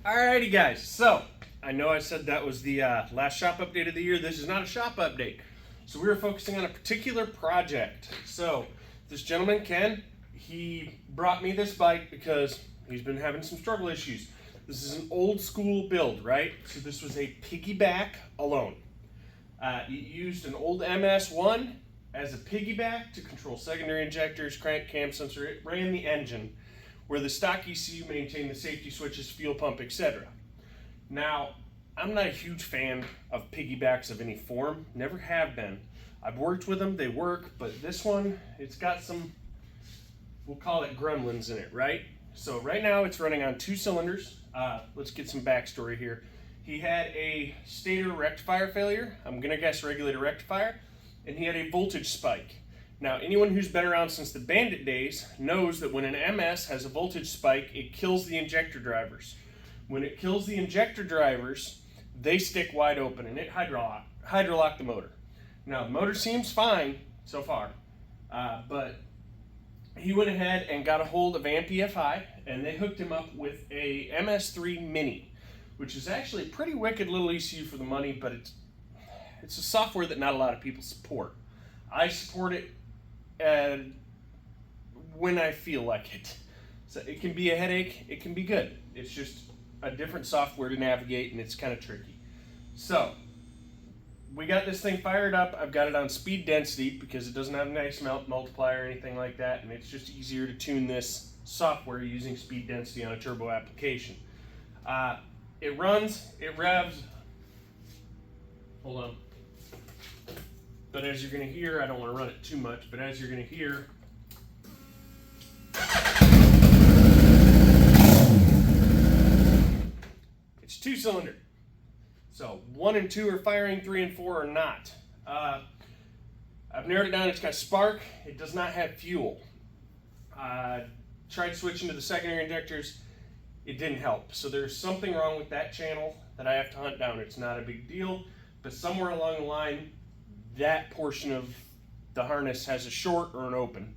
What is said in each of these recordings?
Alrighty guys, so I know I said that was the last shop update of the year. This is not a shop update. So we were focusing on a particular project. So this gentleman, Ken, he brought me this bike because he's been having some struggle issues. This is an old school build, right? So this was a piggyback alone. It used an old MS3 as a piggyback to control secondary injectors, crank, cam sensor. It ran the engine, where the stock ECU maintained the safety switches, fuel pump, etc. Now, I'm not a huge fan of piggybacks of any form, never have been. I've worked with them, they work, but this one, it's got some, we'll call it gremlins in it, right? So right now it's running on 2 cylinders. Let's get some backstory here. He had a stator rectifier failure, I'm gonna guess regulator rectifier, and he had a voltage spike. Now, anyone who's been around since the Bandit days knows that when an MS has a voltage spike, it kills the injector drivers. When it kills the injector drivers, they stick wide open and it hydrolock the motor. Now, the motor seems fine so far, but he went ahead and got a hold of AMP-EFI, and they hooked him up with a MS3 Mini, which is actually a pretty wicked little ECU for the money, but it's a software that not a lot of people support. I support it when I feel like it. So it can be a headache, it can be good. It's just a different software to navigate, and it's kind of tricky. So we got this thing fired up. I've got it on speed density because it doesn't have a nice multiplier or anything like that, and it's just easier to tune this software using speed density on a turbo application. It runs, it revs. Hold on. But as you're going to hear, I don't want to run it too much, but as you're going to hear, it's 2-cylinder. So 1 and 2 are firing, 3 and 4 are not. I've narrowed it down. It's got spark. It does not have fuel. Tried switching to the secondary injectors. It didn't help. So there's something wrong with that channel that I have to hunt down. It's not a big deal, but somewhere along the line, that portion of the harness has a short or an open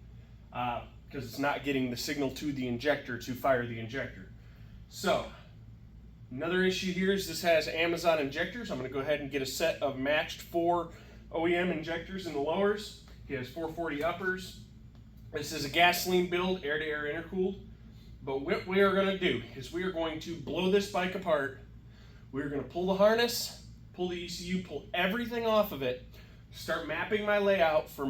because it's not getting the signal to the injector to fire the injector. So another issue here is this has Amazon injectors. I'm going to go ahead and get a set of matched 4 OEM injectors in the lowers. He has 440 uppers. This is a gasoline build, air-to-air intercooled. But what we are going to do is we are going to blow this bike apart. We're going to pull the harness, pull the ECU, pull everything off of it, start mapping my layout for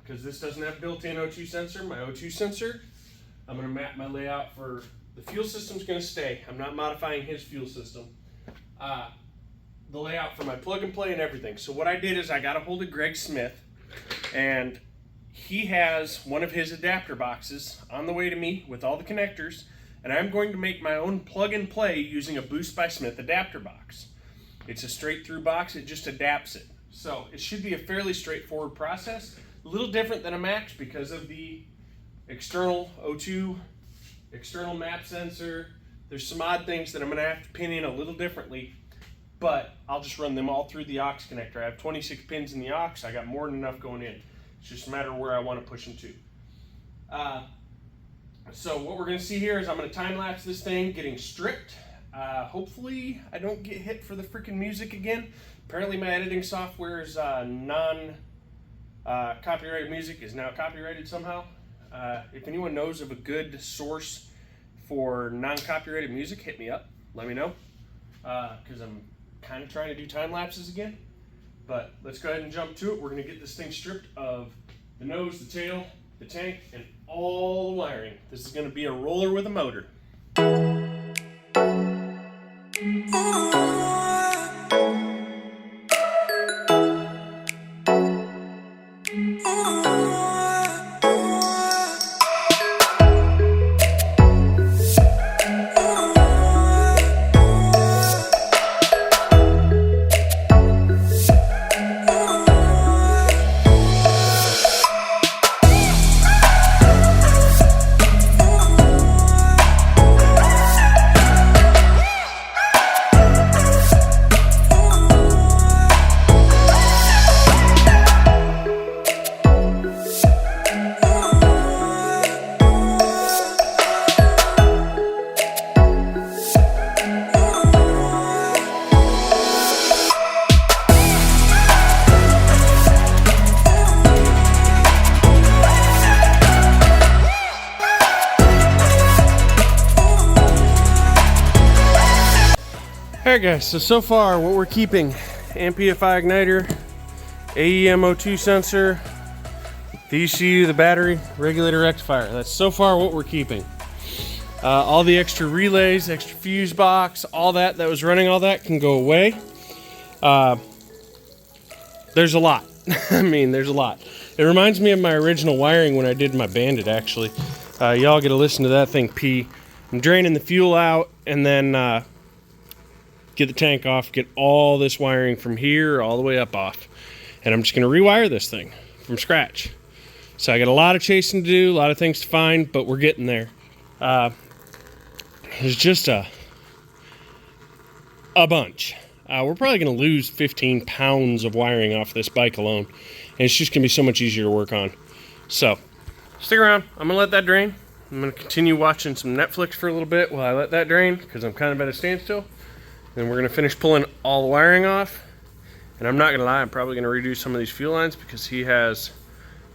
because this doesn't have built-in O2 sensor, my O2 sensor. I'm going to map my layout for the fuel system's going to stay. I'm not modifying his fuel system. The layout for my plug and play and everything. So what I did is I got a hold of Greg Smith, and he has one of his adapter boxes on the way to me with all the connectors, and I'm going to make my own plug and play using a Boost by Smith adapter box. It's a straight through box, it just adapts it. So it should be a fairly straightforward process, a little different than a Max because of the external O2, external map sensor. There's some odd things that I'm gonna have to pin in a little differently, but I'll just run them all through the aux connector. I have 26 pins in the aux, I got more than enough going in. It's just a matter of where I wanna push them to. So what we're gonna see here is I'm gonna time lapse this thing getting stripped. Hopefully I don't get hit for the freaking music again. Apparently my editing software is copyrighted music is now copyrighted somehow. If anyone knows of a good source for non-copyrighted music, hit me up, let me know, because I'm kind of trying to do time lapses again. But let's go ahead and jump to it. We're going to get this thing stripped of the nose, the tail, the tank, and all the wiring. This is going to be a roller with a motor. Alright guys, so far what we're keeping: AMP-FI igniter, AEM02 sensor, the ECU, the battery, regulator, rectifier. That's so far what we're keeping. All the extra relays, extra fuse box, all that was running, all that can go away. There's a lot. I mean, there's a lot. It reminds me of my original wiring when I did my Bandit, actually. Y'all get to listen to that thing pee. I'm draining the fuel out and then get the tank off, get all this wiring from here all the way up off. And I'm just going to rewire this thing from scratch. So I got a lot of chasing to do, a lot of things to find, but we're getting there. There's just a bunch. We're probably going to lose 15 pounds of wiring off this bike alone. And it's just going to be so much easier to work on. So, stick around. I'm going to let that drain. I'm going to continue watching some Netflix for a little bit while I let that drain, because I'm kind of at a standstill. Then we're going to finish pulling all the wiring off. And I'm not going to lie, I'm probably going to redo some of these fuel lines because he has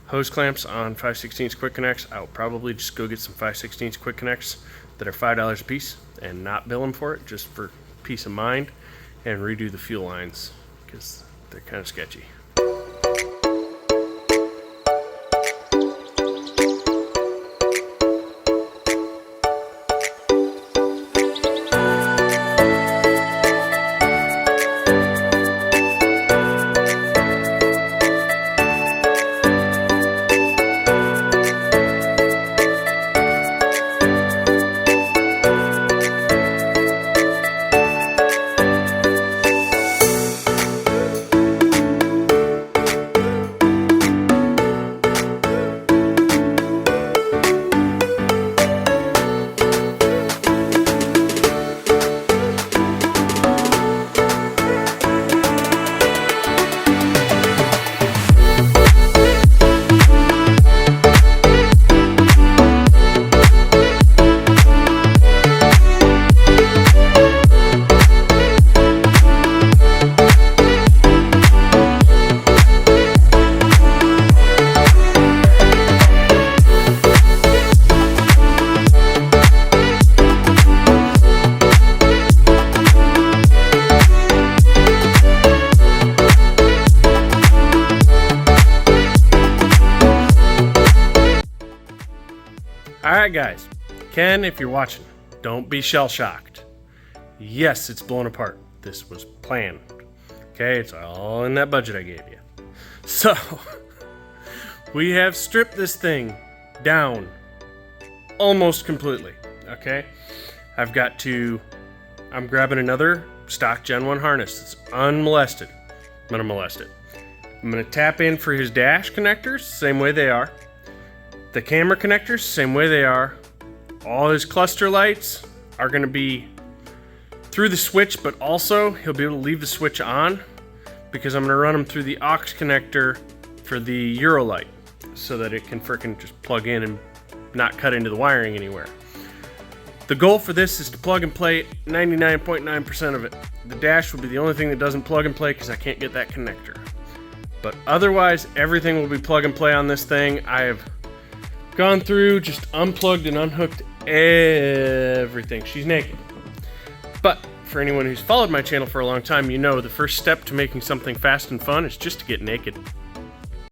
hose clamps on 5/16 quick connects. I'll probably just go get some 5/16 quick connects that are $5 a piece and not bill him for it, just for peace of mind, and redo the fuel lines because they're kind of sketchy. Alright guys, Ken, if you're watching, don't be shell-shocked. Yes, it's blown apart. This was planned. Okay, it's all in that budget I gave you. So, we have stripped this thing down almost completely. Okay, I'm grabbing another stock Gen 1 harness that's unmolested. I'm gonna molest it. I'm gonna tap in for his dash connectors, same way they are. The camera connectors, same way they are. All his cluster lights are gonna be through the switch, but also he'll be able to leave the switch on because I'm gonna run them through the aux connector for the Euro light so that it can frickin' just plug in and not cut into the wiring anywhere. The goal for this is to plug and play 99.9% of it. The dash will be the only thing that doesn't plug and play because I can't get that connector. But otherwise, everything will be plug and play on this thing. I have gone through, just unplugged and unhooked everything. She's naked. But for anyone who's followed my channel for a long time, you know the first step to making something fast and fun is just to get naked.